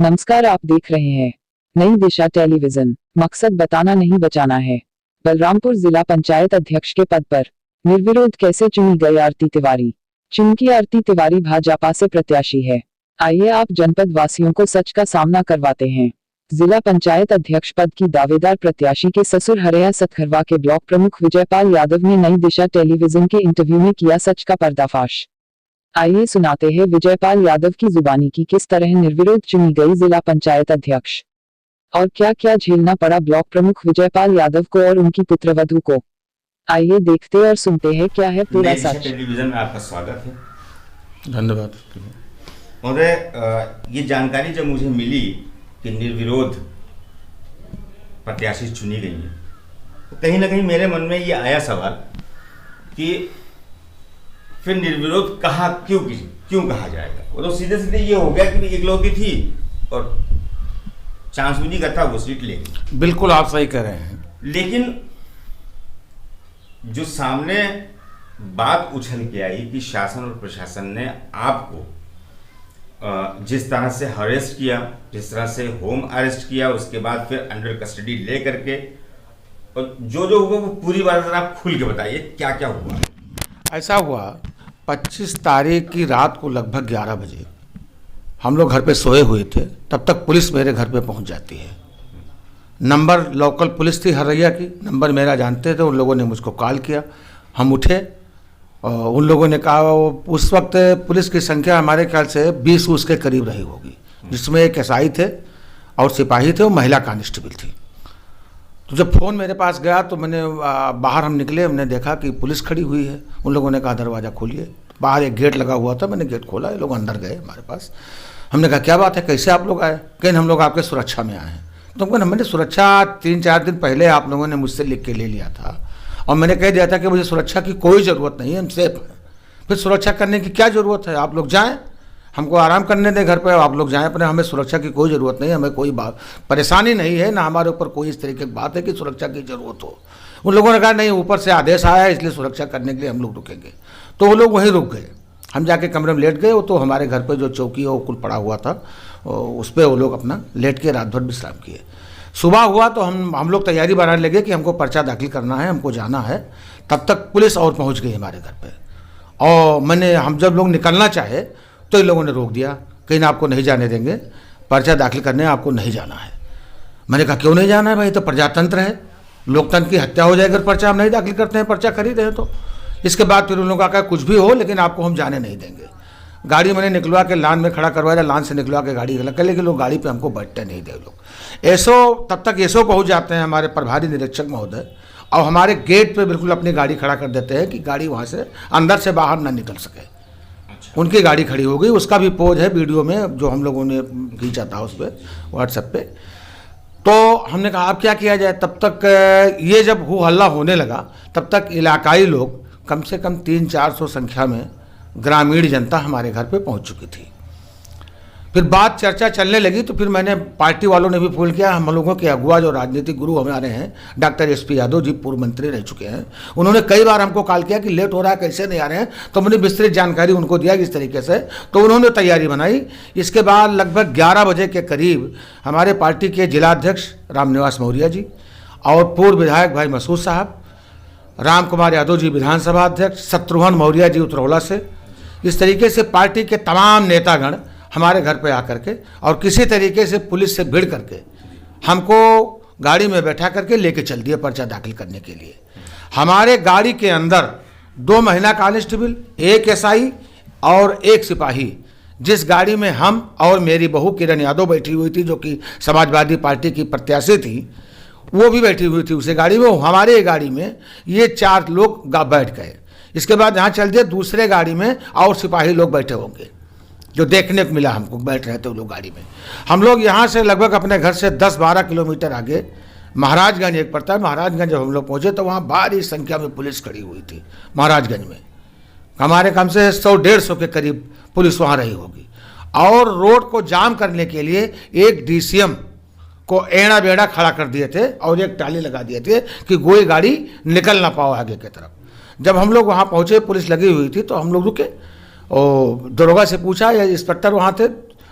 नमस्कार, आप देख रहे हैं नई दिशा टेलीविजन। मकसद बताना नहीं बचाना है। बलरामपुर जिला पंचायत अध्यक्ष के पद पर निर्विरोध कैसे चुनी गई आरती तिवारी। चुनकी आरती तिवारी भाजपा से प्रत्याशी है। आइए आप जनपद वासियों को सच का सामना करवाते हैं। जिला पंचायत अध्यक्ष पद की दावेदार प्रत्याशी के ससुर हरैया सतखरवा के ब्लॉक प्रमुख विजयपाल यादव ने नई दिशा टेलीविजन के इंटरव्यू में किया सच का पर्दाफाश। आइए सुनाते हैं विजयपाल यादव की जुबानी की किस तरह निर्विरोध चुनी गई जिला पंचायत अध्यक्ष और क्या क्या झेलना पड़ा ब्लॉक प्रमुख विजयपाल यादव को और उनकी पुत्रवधू को। आइए देखते और सुनते हैं क्या है पूरा सच। टेलीविजन में आपका स्वागत है। धन्यवाद महोदय, ये जानकारी जब मुझे मिली कि निर्विरोध प्रत्याशी चुनी गई है तो कहीं ना कहीं मेरे मन में ये आया सवाल कि फिर निर्विरोध क्यों कहा जाएगा। वो तो सीधे सीधे ये हो गया कि इकलौती थी और चांस भी नहीं करता वो सीट लेगी। बिल्कुल आप सही कह रहे हैं, लेकिन जो सामने बात उछल के आई कि शासन और प्रशासन ने आपको जिस तरह से अरेस्ट किया, जिस तरह से होम अरेस्ट किया, उसके बाद फिर अंडर कस्टडी ले करके और जो हुआ वो पूरी बात जरा आप खुल के बताइए क्या क्या हुआ। ऐसा हुआ 25 तारीख की रात को लगभग 11 बजे हम लोग घर पे सोए हुए थे, तब तक पुलिस मेरे घर पे पहुंच जाती है। नंबर लोकल पुलिस थी हरैया की, नंबर मेरा जानते थे। उन लोगों ने मुझको कॉल किया, हम उठे और उन लोगों ने कहा उस वक्त पुलिस की संख्या हमारे ख्याल से 20 उसके करीब रही होगी, जिसमें एक एसआई थे और सिपाही थे और महिला कांस्टेबल थी। तो जब फ़ोन मेरे पास गया तो मैंने बाहर हम निकले, हमने देखा कि पुलिस खड़ी हुई है। उन लोगों ने कहा दरवाज़ा खोलिए। बाहर एक गेट लगा हुआ था, मैंने गेट खोला, ये लोग अंदर गए हमारे पास। हमने कहा क्या बात है, कैसे आप लोग आए? कहीं हम लोग आपके सुरक्षा में आए हैं। तो हमको मैंने सुरक्षा 3-4 दिन पहले आप लोगों ने मुझसे लिख के ले लिया था और मैंने कह दिया था कि मुझे सुरक्षा की कोई ज़रूरत नहीं है, हम सेफ हैं। फिर सुरक्षा करने की क्या ज़रूरत है? आप लोग जाएँ, हमको आराम करने दें घर पे, आप लोग जाएं अपने, हमें सुरक्षा की कोई ज़रूरत नहीं है, हमें कोई बात परेशानी नहीं है, ना हमारे ऊपर कोई इस तरीके की बात है कि सुरक्षा की ज़रूरत हो। उन लोगों ने कहा नहीं, ऊपर से आदेश आया है इसलिए सुरक्षा करने के लिए हम लोग रुकेंगे। तो वो लोग वहीं रुक गए। हम जाके कमरे में लेट गए। तो हमारे घर पर जो चौकी है वो कुल पड़ा हुआ था, उस पर वो लोग अपना लेट के रात भर विश्राम किए। सुबह हुआ तो हम लोग तैयारी बनाने लगे कि हमको पर्चा दाखिल करना है, हमको जाना है। तब तक पुलिस और पहुँच गई हमारे घर पर और हम जब लोग निकलना चाहे तो इन लोगों ने रोक दिया, कहीं आपको नहीं जाने देंगे, पर्चा दाखिल करने आपको नहीं जाना है। मैंने कहा क्यों नहीं जाना है भाई, तो प्रजातंत्र है, लोकतंत्र की हत्या हो जाएगी अगर पर्चा हम नहीं दाखिल करते हैं, पर्चा खरीदे हैं तो। इसके बाद फिर उन लोगों का कहा कुछ भी हो लेकिन आपको हम जाने नहीं देंगे। गाड़ी मैंने निकलवा के लान में खड़ा करवाया, लान से निकलवा के गाड़ी लगा, लेकिन लोग गाड़ी पर हमको बैठते नहीं दे लोग। तब तक एसओ पहुँच जाते हैं हमारे प्रभारी निरीक्षक महोदय और हमारे गेट पर बिल्कुल अपनी गाड़ी खड़ा कर देते हैं कि गाड़ी वहाँ से अंदर से बाहर ना निकल सके। उनकी गाड़ी खड़ी हो गई, उसका भी पोज है वीडियो में जो हम लोगों ने खींचा था उस पर व्हाट्सएप पे। तो हमने कहा अब क्या किया जाए। तब तक ये जब हो हल्ला होने लगा तब तक इलाकाई लोग कम से कम 300-400 संख्या में ग्रामीण जनता हमारे घर पे पहुंच चुकी थी। फिर बात चर्चा चलने लगी तो फिर मैंने पार्टी वालों ने भी फोन किया। हम लोगों के अगुआ जो राजनीतिक गुरु हमारे हैं डॉक्टर एसपी यादव जी, पूर्व मंत्री रह चुके हैं, उन्होंने कई बार हमको कॉल किया कि लेट हो रहा है, कैसे नहीं आ रहे हैं। तो मैंने विस्तृत जानकारी उनको दिया इस तरीके से, तो उन्होंने तैयारी बनाई। इसके बाद लगभग 11 बजे के करीब हमारे पार्टी के जिलाध्यक्ष रामनिवास मौर्य जी और पूर्व विधायक भाई मसूद साहब, राम कुमार यादव जी विधानसभा अध्यक्ष, शत्रुघ्न मौर्य जी उतरौला से, इस तरीके से पार्टी के तमाम नेतागण हमारे घर पे आकर के और किसी तरीके से पुलिस से भिड़ करके हमको गाड़ी में बैठा करके लेके चल दिए पर्चा दाखिल करने के लिए। हमारे गाड़ी के अंदर 2 महिला कांस्टेबल, 1 एसआई और 1 सिपाही, जिस गाड़ी में हम और मेरी बहू किरण यादव बैठी हुई थी जो कि समाजवादी पार्टी की प्रत्याशी थी, वो भी बैठी हुई थी उसी गाड़ी में। हमारे गाड़ी में ये 4 लोग बैठ गए। इसके बाद यहाँ चल दिए दूसरे गाड़ी में और सिपाही लोग बैठे होंगे, जो देखने को मिला हमको बैठ रहे थे वो लोग गाड़ी में। हम लोग यहाँ से लगभग अपने घर से 10-12 किलोमीटर आगे महाराजगंज एक पड़ता है, महाराजगंज जब हम लोग पहुँचे तो वहाँ भारी संख्या में पुलिस खड़ी हुई थी। महाराजगंज में हमारे कम से 100-150 के करीब पुलिस वहाँ रही होगी और रोड को जाम करने के लिए एक डीसीएम को एड़ा बेड़ा खड़ा कर दिए थे और एक टाली लगा दिए थे कि कोई गाड़ी निकल ना पाओ आगे की तरफ। जब हम लोग वहाँ पहुँचे, पुलिस लगी हुई थी, तो हम लोग रुके और दरोगा से पूछा, या इंस्पेक्टर वहाँ थे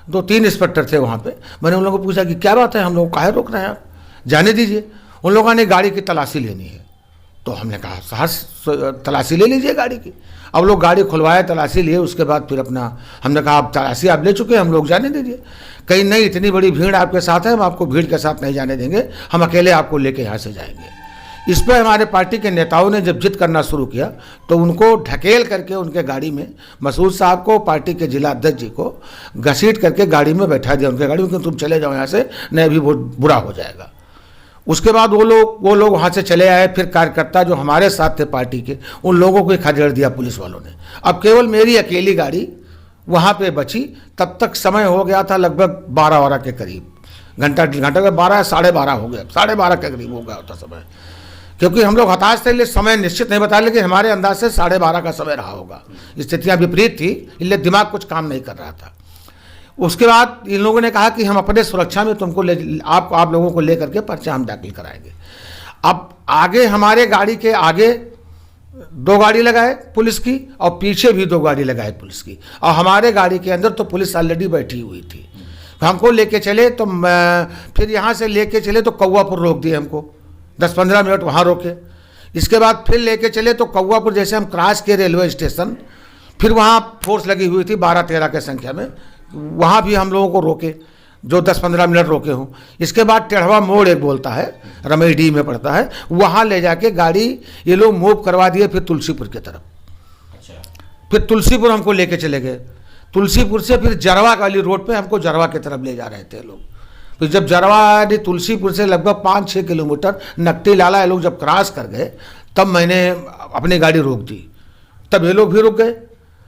2-3 इंस्पेक्टर थे वहाँ पे। मैंने उन लोगों को पूछा कि क्या बात है, हम लोग काहे रोक रहे हैं आप, जाने दीजिए। उन लोगों ने गाड़ी की तलाशी लेनी है, तो हमने कहा साहस तलाशी ले लीजिए गाड़ी की। अब लोग गाड़ी खुलवाए, तलाशी लिए, उसके बाद फिर अपना हमने कहा आप तलाशी आप ले चुके हैं, हम लोग जाने दीजिए। कहीं नहीं, इतनी बड़ी भीड़ आपके साथ है, हम आपको भीड़ के साथ नहीं जाने देंगे, हम अकेले आपको लेके यहाँ से जाएंगे। इस पर हमारे पार्टी के नेताओं ने जब जिद करना शुरू किया तो उनको ढकेल करके उनके गाड़ी में, मसूद साहब को, पार्टी के जिला अध्यक्ष जी को घसीट करके गाड़ी में बैठा दिया उनके गाड़ी में कि तुम चले जाओ यहाँ से, नहीं अभी बहुत बुरा हो जाएगा। उसके बाद वो लोग वहाँ से चले आए। फिर कार्यकर्ता जो हमारे साथ थे पार्टी के, उन लोगों को खदेड़ दिया पुलिस वालों ने। अब केवल मेरी अकेली गाड़ी वहाँ पे बची। तब तक समय हो गया था लगभग 12 के करीब, घंटा 12 साढ़े 12 हो गया, 12:30 के करीब हो गया होता समय, क्योंकि हम लोग हताश थे, इसलिए समय निश्चित नहीं बता, लेकिन हमारे अंदाज से 12:30 का समय रहा होगा। स्थितियाँ विपरीत थी, इसलिए दिमाग कुछ काम नहीं कर रहा था। उसके बाद इन लोगों ने कहा कि हम अपने सुरक्षा में तुमको आप लोगों को लेकर के पर्चा हम दाखिल कराएंगे। अब आगे हमारे गाड़ी के आगे 2 गाड़ी लगाए पुलिस की और पीछे भी 2 गाड़ी लगाए पुलिस की, और हमारे गाड़ी के अंदर तो पुलिस ऑलरेडी बैठी हुई थी। हमको लेके चले तो फिर यहाँ से लेके चले तो कौवापुर रोक दिए हमको, 10-15 मिनट वहाँ रोके। इसके बाद फिर लेके चले तो कौवापुर जैसे हम क्रॉस किए रेलवे स्टेशन, फिर वहाँ फोर्स लगी हुई थी 12-13 के संख्या में, वहाँ भी हम लोगों को रोके, जो 10-15 मिनट रोके हों। इसके बाद टेढ़वा मोड़ एक बोलता है, रमेडी में पड़ता है, वहाँ ले जाके गाड़ी ये लोग मूव करवा दिए फिर तुलसीपुर की तरफ। अच्छा। फिर तुलसीपुर हमको लेके चले गए। तुलसीपुर से फिर जरवा वाली रोड पे हमको जरवा की तरफ ले जा रहे थे लोग। फिर जब जरवा यानी तुलसीपुर से लगभग 5-6 किलोमीटर नकटी लाला ये लोग जब क्रॉस कर गए, तब मैंने अपनी गाड़ी रोक दी। तब ये लोग भी रुक गए।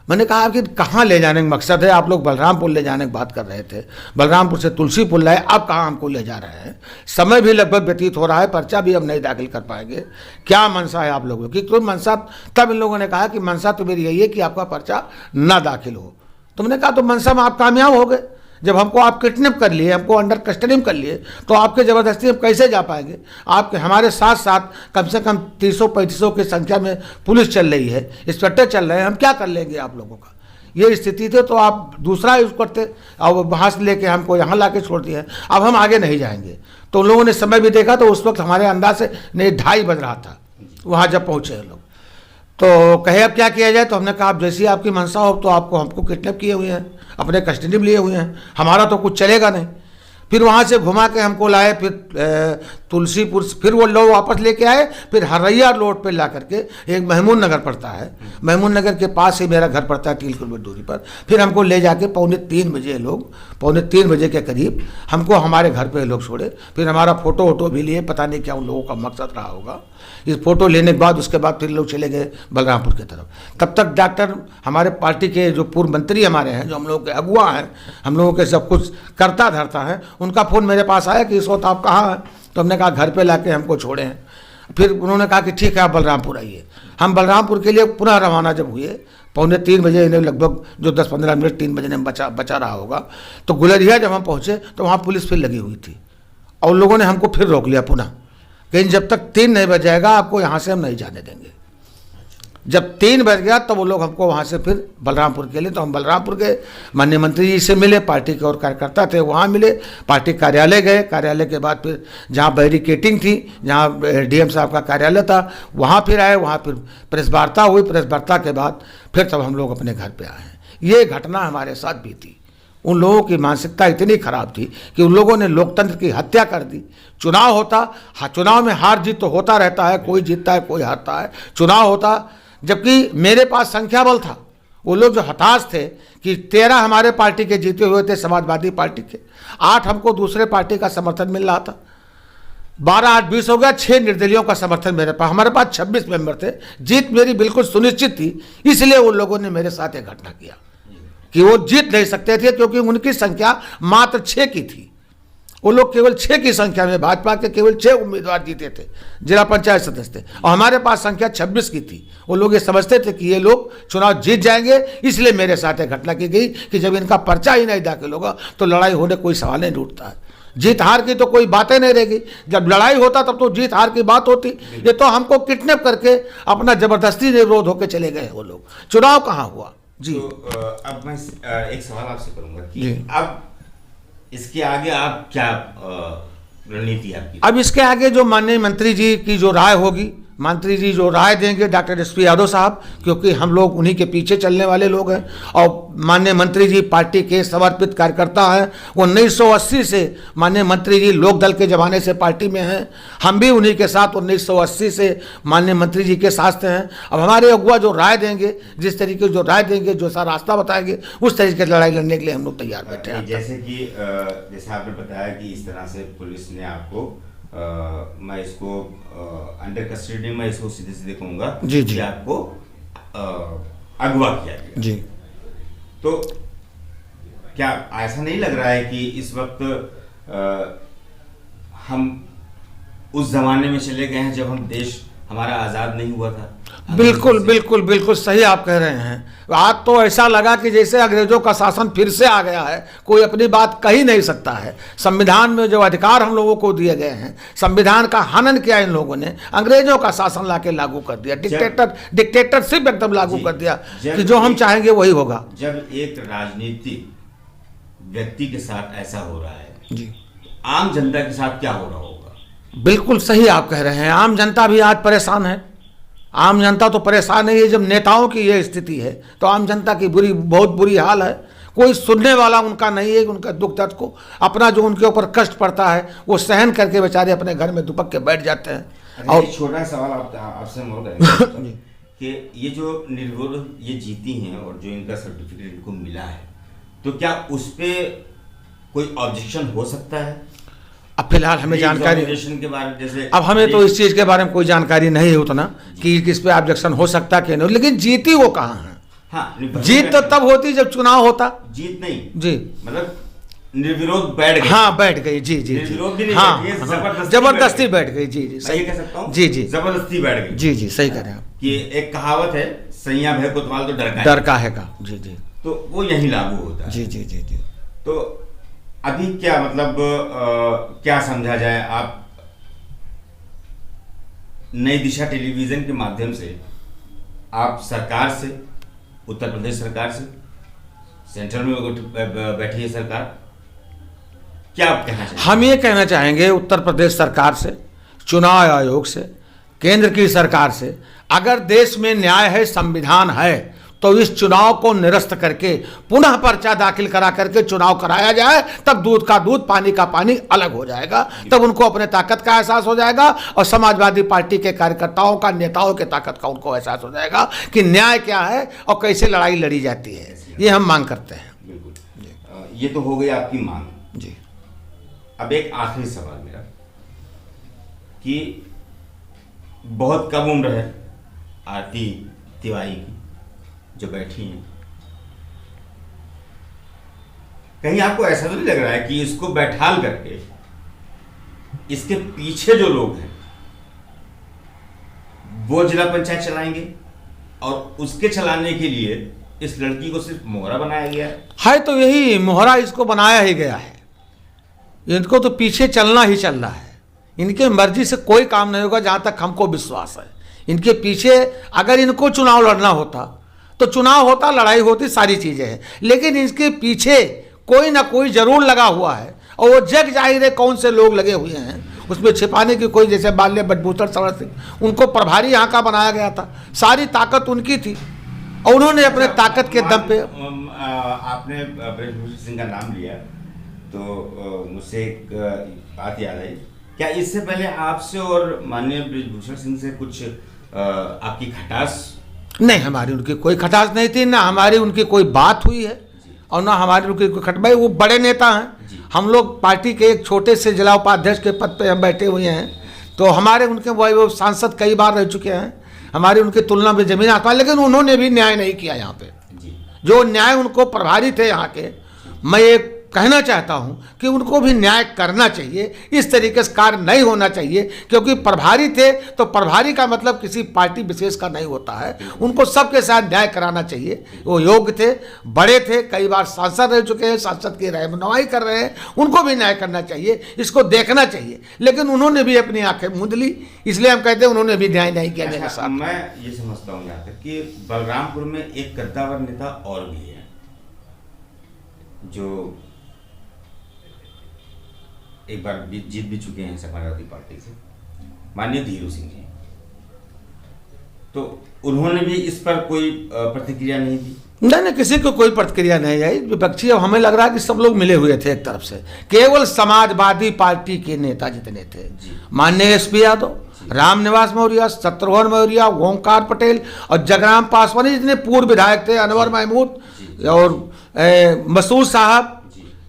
मैंने कहा कि कहाँ ले जाने का मकसद है, आप लोग बलरामपुर ले जाने की बात कर रहे थे, बलरामपुर से तुलसीपुर लाए, अब कहाँ हमको ले जा रहे हैं, समय भी लगभग व्यतीत हो रहा है, पर्चा भी हम नहीं दाखिल कर पाएंगे, क्या मनसा है आप लोगों की? तो मनसा, तब इन लोगों ने कहा कि मनसा तो मेरी यही है कि आपका पर्चा ना दाखिल हो। तुमने कहा तो मनसा में आप कामयाब हो गए, जब हमको आप किडनैप कर लिए, हमको अंडर कस्टडी में कर लिए, तो आपके ज़बरदस्ती हम कैसे जा पाएंगे? आपके हमारे साथ साथ कम से कम 300-3500 की संख्या में पुलिस चल रही है, इंस्पेक्टर चल रहे हैं, हम क्या कर लेंगे आप लोगों का? ये स्थिति थी, तो आप दूसरा यूज़ करते और वहाँ से लेके हमको यहाँ ला के छोड़ दिया। अब हम आगे नहीं जाएंगे। तो उन लोगों ने समय भी देखा, तो उस वक्त हमारे अंदाज से नहीं 2:30 बज रहा था वहाँ जब पहुँचे लोग। तो कहे अब क्या किया जाए? तो हमने कहा आप जैसी आपकी मनसा हो, तो आपको हमको किडनैप किए हुए हैं, अपने कस्टडी में लिए हुए हैं, हमारा तो कुछ चलेगा नहीं। फिर वहाँ से घुमा के हमको लाए, फिर तुलसीपुर, फिर वो लोग वापस लेके आए, फिर हरैया रोड पे ला करके, एक महमूद नगर पड़ता है, महमूद नगर के पास ही मेरा घर पड़ता है 3 किलोमीटर दूरी पर, फिर हमको ले जाके 2:45 बजे लोग, 2:45 बजे के करीब हमको हमारे घर पे लोग छोड़े। फिर हमारा फ़ोटो वोटो भी लिए, पता नहीं क्या उन लोगों का मकसद रहा होगा। इस फोटो लेने के बाद उसके बाद फिर लोग चले गए बलरामपुर की तरफ। तब तक डॉक्टर, हमारे पार्टी के जो पूर्व मंत्री हमारे हैं, जो हम लोगों के अगुआ हैं, हम लोगों के सब कुछ करता धरता है, उनका फ़ोन मेरे पास आया कि इस वक्त आप कहाँ हैं? तो हमने कहा घर पे लाके हमको छोड़े हैं। फिर उन्होंने कहा कि ठीक है आप बलरामपुर आइए। हम बलरामपुर के लिए पुनः रवाना जब हुए, 2:45 बजे, इन्हें लगभग जो 10-15 मिनट 3 बजे ने बचा रहा होगा, तो गुलरिया जब हम पहुँचे तो वहाँ पुलिस फिर लगी हुई थी और लोगों ने हमको फिर रोक लिया पुनः, कहीं जब तक 3 नहीं बज जाएगा आपको यहाँ से हम नहीं जाने देंगे। जब 3 बज गया तो वो लोग हमको वहाँ से फिर बलरामपुर के लिए, तो हम बलरामपुर के माननीय मंत्री जी से मिले, पार्टी के और कार्यकर्ता थे वहाँ मिले, पार्टी कार्यालय गए, कार्यालय के बाद फिर जहाँ बैरिकेटिंग थी, जहाँ डीएम साहब का कार्यालय था, वहाँ फिर आए, वहाँ फिर प्रेस वार्ता हुई, प्रेस वार्ता के बाद फिर तब हम लोग अपने घर पर आए हैं। ये घटना हमारे साथ बीती। उन लोगों की मानसिकता इतनी खराब थी कि उन लोगों ने लोकतंत्र की हत्या कर दी। चुनाव होता, चुनाव में हार जीत तो होता रहता है, कोई जीतता है कोई हारता है, चुनाव होता, जबकि मेरे पास संख्या बल था। वो लोग जो हताश थे कि 13 हमारे पार्टी के जीते हुए थे, समाजवादी पार्टी के, 8 हमको दूसरे पार्टी का समर्थन मिल रहा था, 12-8 20 हो गया, 6 निर्दलियों का समर्थन मेरे पास, हमारे पास 26 मेंबर थे, जीत मेरी बिल्कुल सुनिश्चित थी। इसलिए उन लोगों ने मेरे साथ एक घटना किया कि वो जीत नहीं सकते थे, क्योंकि उनकी संख्या मात्र 6 की थी। वो लोग केवल 6 की संख्या में, भाजपा के केवल 6 उम्मीदवार जीते थे, जिला पंचायत सदस्य थे, और हमारे पास संख्या 26 की थी। वो लोग ये समझते थे कि ये लोग चुनाव जीत जाएंगे, इसलिए मेरे साथ एक घटना की गई कि जब इनका पर्चा ही नहीं दाखिल होगा तो लड़ाई होने कोई सवाल नहीं उठता है। जीत हार की तो कोई बातें नहीं रहेगी, जब लड़ाई होता तब तो जीत हार की बात होती। ये तो हमको किडनैप करके अपना जबरदस्ती विरोध होकर चले गए वो लोग। चुनाव कहाँ हुआ जी। तो अब मैं एक सवाल आपसे करूंगा कि अब इसके आगे आप क्या रणनीति है आपकी? अब इसके आगे जो माननीय मंत्री जी की जो राय होगी, मंत्री जी जो राय देंगे, डॉक्टर एस पी यादव साहब, क्योंकि हम लोग उन्हीं के पीछे चलने वाले लोग हैं और माननीय मंत्री जी पार्टी के समर्पित कार्यकर्ता हैं। 1980 से माननीय मंत्री जी लोक दल के जमाने से पार्टी में हैं, हम भी उन्हीं के साथ 1980 से माननीय मंत्री जी के साथ हैं। अब हमारे अगुआ जो राय देंगे, जिस तरीके से जो राय देंगे, जो सा रास्ता बताएंगे, उस तरीके से लड़ाई लड़ने के लिए हम लोग तैयार बैठे हैं। जैसे आपने बताया कि इस तरह से पुलिस ने आपको मैं इसको अंडर कस्टडी में इसको सीधे सीधे कहूंगा जी जी, कि आपको अगवा किया गया जी। तो क्या ऐसा नहीं लग रहा है कि इस वक्त हम उस जमाने में चले गए हैं जब हम देश हमारा आज़ाद नहीं हुआ था? बिल्कुल बिल्कुल बिल्कुल सही आप कह रहे हैं। आज तो ऐसा लगा कि जैसे अंग्रेजों का शासन फिर से आ गया है, कोई अपनी बात कह ही नहीं सकता है। संविधान में जो अधिकार हम लोगों को दिए गए हैं, संविधान का हनन किया इन लोगों ने, अंग्रेजों का शासन लाके लागू कर दिया, डिक्टेटरशिप एकदम लागू कर दिया कि जो हम चाहेंगे वही होगा। जब एक राजनीतिक व्यक्ति के साथ ऐसा हो रहा है जी, आम जनता के साथ क्या हो रहा होगा? बिल्कुल सही आप कह रहे हैं। आम जनता भी आज परेशान है। आम जनता तो परेशान नहीं है, जब नेताओं की ये स्थिति है तो आम जनता की बहुत बुरी हाल है। कोई सुनने वाला उनका नहीं है, उनका दुख दर्द को, अपना जो उनके ऊपर कष्ट पड़ता है वो सहन करके बेचारे अपने घर में दुपक के बैठ जाते हैं। और एक छोटा सवाल आपसे हम और करेंगे कि ये जो निर्विरोध ये जीती हैं और जो इनका सर्टिफिकेट इनको मिला है, तो क्या उस पर कोई ऑब्जेक्शन हो सकता है? अब फिलहाल हमें जानकारी के बारे में, जैसे अब हमें तो इस चीज़ के बारे में कोई जानकारी नहीं है उतना कि किस पे ऑब्जेक्शन हो सकता कि नहीं, लेकिन जीती वो कहाँ है? हाँ, जीत तो तब होती जब चुनाव होता। जीत नहीं जी, मतलब निर्विरोध बैठ गई। हाँ बैठ गई। जी जी, निर्विरोध भी नहीं हाँ, बैठी है, जबरदस्ती बैठ गई। जी जी, सही कह सकता हूँ। जी जी, जबरदस्ती बैठ गई। जी जी, सही कह रहे हैं आप। कि एक कहावत है, सैया भय कोतवाल तो डर का है का। जी जी, तो वो यही लागू होता है। जी जी जी जी। तो अभी क्या मतलब क्या समझा जाए? आप नई दिशा टेलीविजन के माध्यम से आप सरकार से, उत्तर प्रदेश सरकार से, सेंट्रल में बैठी है सरकार, क्या आप कहना चाहेंगे? हम ये कहना चाहेंगे उत्तर प्रदेश सरकार से, चुनाव आयोग से, केंद्र की सरकार से, अगर देश में न्याय है, संविधान है, तो इस चुनाव को निरस्त करके पुनः पर्चा दाखिल करा करके चुनाव कराया जाए, तब दूध का दूध पानी का पानी अलग हो जाएगा। तब उनको अपने ताकत का एहसास हो जाएगा और समाजवादी पार्टी के कार्यकर्ताओं का, नेताओं के ताकत का उनको एहसास हो जाएगा कि न्याय क्या है और कैसे लड़ाई लड़ी जाती है। ये हम मांग करते हैं। बिल्कुल, ये तो हो गई आपकी मांग जी। अब एक आखिरी सवाल मेरा कि बहुत कम उम्र है आरती तिवारी की जो बैठी हैं, कहीं आपको ऐसा तो नहीं लग रहा है कि इसको बैठाल करके इसके पीछे जो लोग हैं वो जिला पंचायत चलाएंगे और उसके चलाने के लिए इस लड़की को सिर्फ मोहरा बनाया गया है? तो यही मोहरा इसको बनाया ही गया है। इनको तो पीछे चलना ही चल रहा है। इनके मर्जी से कोई काम नहीं होगा, जहां तक हमको विश्वास है। इनके पीछे अगर इनको चुनाव लड़ना होता तो चुनाव होता, लड़ाई होती, सारी चीजें हैं, लेकिन इसके पीछे कोई ना कोई जरूर लगा हुआ है और वो जग जाहिर है कौन से लोग लगे हुए हैं उसमें छिपाने की। कोई जैसे बाल्य बटभूषण सवर सिंह, उनको प्रभारी यहाँ का बनाया गया था, सारी ताकत उनकी थी और उन्होंने अपने ताकत के दम पे। आपने ब्रजभूषण सिंह का नाम लिया तो मुझसे एक बात याद आई, क्या इससे पहले आपसे और माननीय ब्रजभूषण सिंह से कुछ आपकी खटास? नहीं, हमारी उनकी कोई खटास नहीं थी, ना हमारी उनकी कोई बात हुई है और ना हमारी उनकी कोई खटबाई। वो बड़े नेता हैं, हम लोग पार्टी के एक छोटे से जिला उपाध्यक्ष के पद पे हम बैठे हुए हैं, तो हमारे उनके वो सांसद कई बार रह चुके हैं, हमारी उनकी तुलना में जमीन आसमान। लेकिन उन्होंने भी न्याय नहीं किया यहाँ पे। जो न्याय उनको प्रभारी थे यहाँ के, मैं एक कहना चाहता हूं कि उनको भी न्याय करना चाहिए। इस तरीके से कार्य नहीं होना चाहिए, क्योंकि प्रभारी थे तो प्रभारी का मतलब किसी पार्टी विशेष का नहीं होता है। उनको सबके साथ न्याय कराना चाहिए। वो योग्य थे, बड़े थे, कई बार सांसद रह चुके हैं, सांसद की रहनुमाई कर रहे हैं, उनको भी न्याय करना चाहिए, इसको देखना चाहिए। लेकिन उन्होंने भी अपनी आंखें मूंद ली, इसलिए हम कहते हैं उन्होंने भी न्याय नहीं किया मेरे साथ। मैं ये समझता हूँ यहाँ तक कि बलरामपुर में एक कद्दावर नेता और भी है जो एक बार जीत भी चुके हैं समाजवादी पार्टी से, माननीय धीरू सिंह जी, तो उन्होंने भी इस पर कोई प्रतिक्रिया नहीं दी। नहीं, किसी को कोई प्रतिक्रिया नहीं आई। विपक्षी, अब हमें लग रहा है कि सब लोग मिले हुए थे एक तरफ से, केवल समाजवादी पार्टी के नेता जितने थे, माननीय एसपी यादव, रामनिवास मौर्य, शत्रुघ्न मौर्य, ओंकार पटेल और जगराम पासवानी जितने पूर्व विधायक थे, अनवर महमूद और मसूद साहब,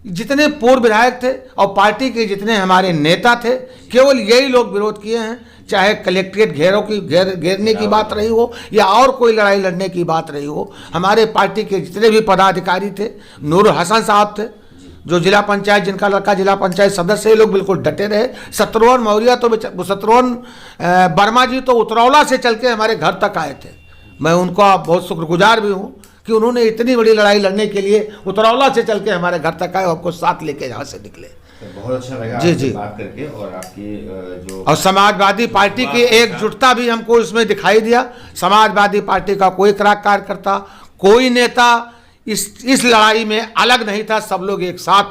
जितने पूर्व विधायक थे और पार्टी के जितने हमारे नेता थे, केवल यही लोग विरोध किए हैं। चाहे कलेक्ट्रेट घेरने की बात रही हो या और कोई लड़ाई लड़ने की बात रही हो, हमारे पार्टी के जितने भी पदाधिकारी थे, नूर हसन साहब थे जो जिला पंचायत, जिनका लड़का जिला पंचायत सदस्य, ये लोग बिल्कुल डटे रहे। शत्रुघ्न मौर्य तो शत्रुघ्न वर्मा जी तो उतरौला से चल के हमारे घर तक आए थे। मैं उनका बहुत शुक्रगुजार भी हूँ कि उन्होंने इतनी बड़ी लड़ाई लड़ने के लिए उतरौला से चल के हमारे घर तक आए और हमको साथ लेके यहाँ से निकले। बहुत अच्छा लगा जी बात करके, और आपकी जो और समाजवादी पार्टी की एकजुटता भी हमको इसमें दिखाई दिया। समाजवादी पार्टी का कोई कार्यकर्ता, कोई नेता इस लड़ाई में अलग नहीं था, सब लोग एक साथ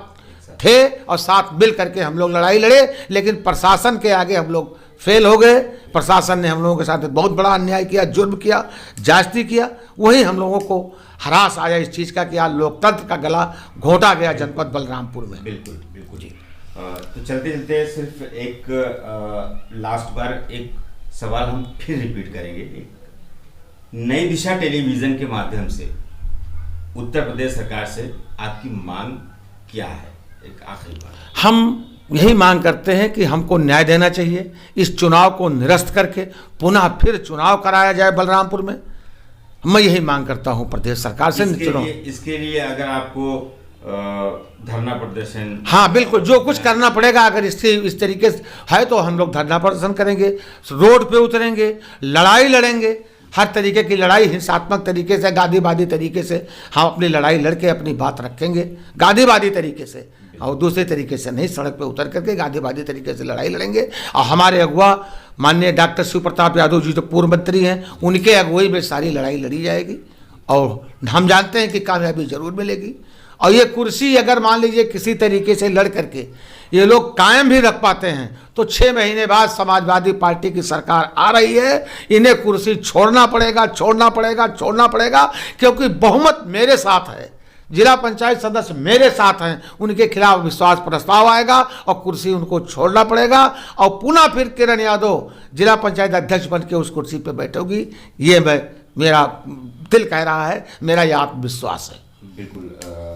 थे और साथ मिल करके हम लोग लड़ाई लड़े। लेकिन प्रशासन के आगे हम लोग फेल हो गए। प्रशासन ने हम लोगों के साथ बहुत बड़ा अन्याय किया, जुर्म किया, जास्ती किया। वही हम लोगों को हरास आया इस चीज़ का कि आज लोकतंत्र का गला घोटा गया जनपद बलरामपुर में। बिल्कुल बिल्कुल जी। तो चलते चलते सिर्फ एक लास्ट बार एक सवाल हम फिर रिपीट करेंगे। नई दिशा टेलीविजन के माध्यम से उत्तर प्रदेश सरकार से आपकी मांग क्या है? एक आखिरी बार हम यही मांग करते हैं कि हमको न्याय देना चाहिए। इस चुनाव को निरस्त करके पुनः फिर चुनाव कराया जाए बलरामपुर में। मैं यही मांग करता हूं प्रदेश सरकार से। इसके लिए अगर आपको धरना प्रदर्शन, हाँ बिल्कुल, जो कुछ करना पड़ेगा, अगर इस तरीके से है तो हम लोग धरना प्रदर्शन करेंगे, रोड पे उतरेंगे, लड़ाई लड़ेंगे। हर तरीके की लड़ाई हिंसात्मक तरीके से, गांधीवादी तरीके से हम अपनी लड़ाई लड़के अपनी बात रखेंगे, गांधीवादी तरीके से, और दूसरे तरीके से नहीं। सड़क पे उतर करके गांधीवादी तरीके से लड़ाई लड़ेंगे। और हमारे अगुआ माननीय डॉक्टर शिव प्रताप यादव जी तो पूर्व मंत्री हैं, उनके अगुवाई में सारी लड़ाई लड़ी जाएगी और हम जानते हैं कि कामयाबी जरूर मिलेगी। और ये कुर्सी अगर मान लीजिए किसी तरीके से लड़ करके ये लोग कायम भी रख पाते हैं तो 6 महीने बाद समाजवादी पार्टी की सरकार आ रही है, इन्हें कुर्सी छोड़ना पड़ेगा, छोड़ना पड़ेगा, छोड़ना पड़ेगा, क्योंकि बहुमत मेरे साथ है, जिला पंचायत सदस्य मेरे साथ हैं। उनके खिलाफ विश्वास प्रस्ताव आएगा और कुर्सी उनको छोड़ना पड़ेगा और पुनः फिर किरण यादव जिला पंचायत अध्यक्ष बन के उस कुर्सी पर बैठोगी। ये मेरा दिल कह रहा है, मेरा ये आत्मविश्वास है। बिल्कुल।